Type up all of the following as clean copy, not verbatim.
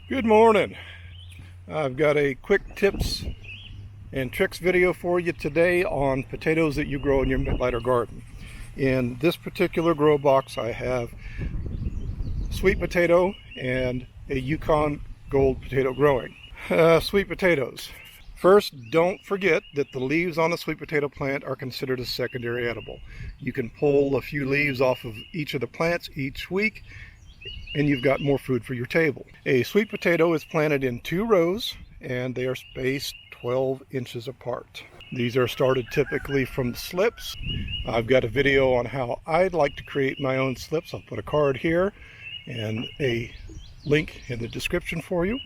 Good morning. I've got a quick tips and tricks video for you today on potatoes that you grow in your Mittleider garden. In this particular grow box I have sweet potato and a Yukon gold potato growing. Sweet potatoes. First, don't forget that the leaves on the sweet potato plant are considered a secondary edible. You can pull a few leaves off of each of the plants each week and you've got more food for your table. A sweet potato is planted in 2 rows and they are spaced 12 inches apart. These are started typically from slips. I've got a video on how I'd like to create my own slips. I'll put a card here and a link in the description for you.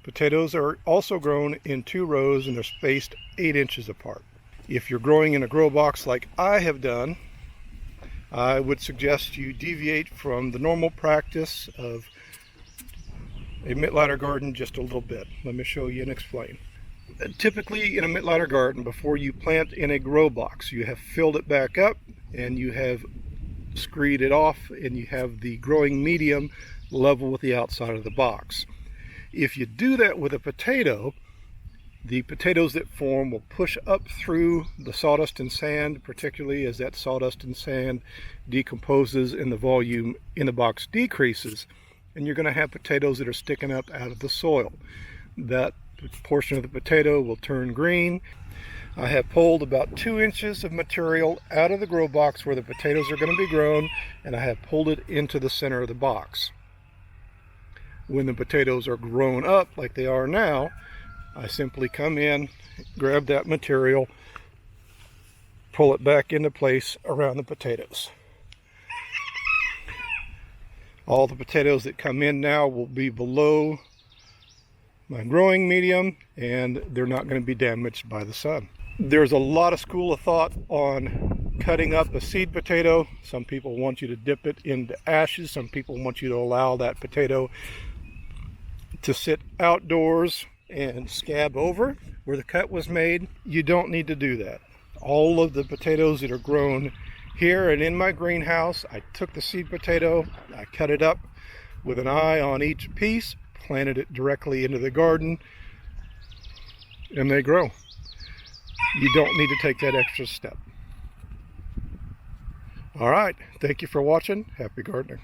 Potatoes are also grown in 2 rows and they're spaced 8 inches apart. If you're growing in a grow box like I have done, I would suggest you deviate from the normal practice of a Mittleider garden just a little bit. Let me show you and explain. Typically in a Mittleider garden, before you plant in a grow box, you have filled it back up and you have screed it off and you have the growing medium level with the outside of the box. If you do that with a potato, the potatoes that form will push up through the sawdust and sand, particularly as that sawdust and sand decomposes and the volume in the box decreases, and you're going to have potatoes that are sticking up out of the soil. That portion of the potato will turn green. I have pulled about 2 inches of material out of the grow box where the potatoes are going to be grown, and I have pulled it into the center of the box. When the potatoes are grown up like they are now, I simply come in, grab that material, pull it back into place around the potatoes. All the potatoes that come in now will be below my growing medium and they're not going to be damaged by the sun. There's a lot of school of thought on cutting up a seed potato. Some people want you to dip it into ashes. Some people want you to allow that potato to sit outdoors and scab over where the cut was made. You don't need to do that. All of the potatoes that are grown here and in my greenhouse, I took the seed potato, I cut it up with an eye on each piece, planted it directly into the garden, and they grow. You don't need to take that extra step. All right, thank you for watching. Happy gardening.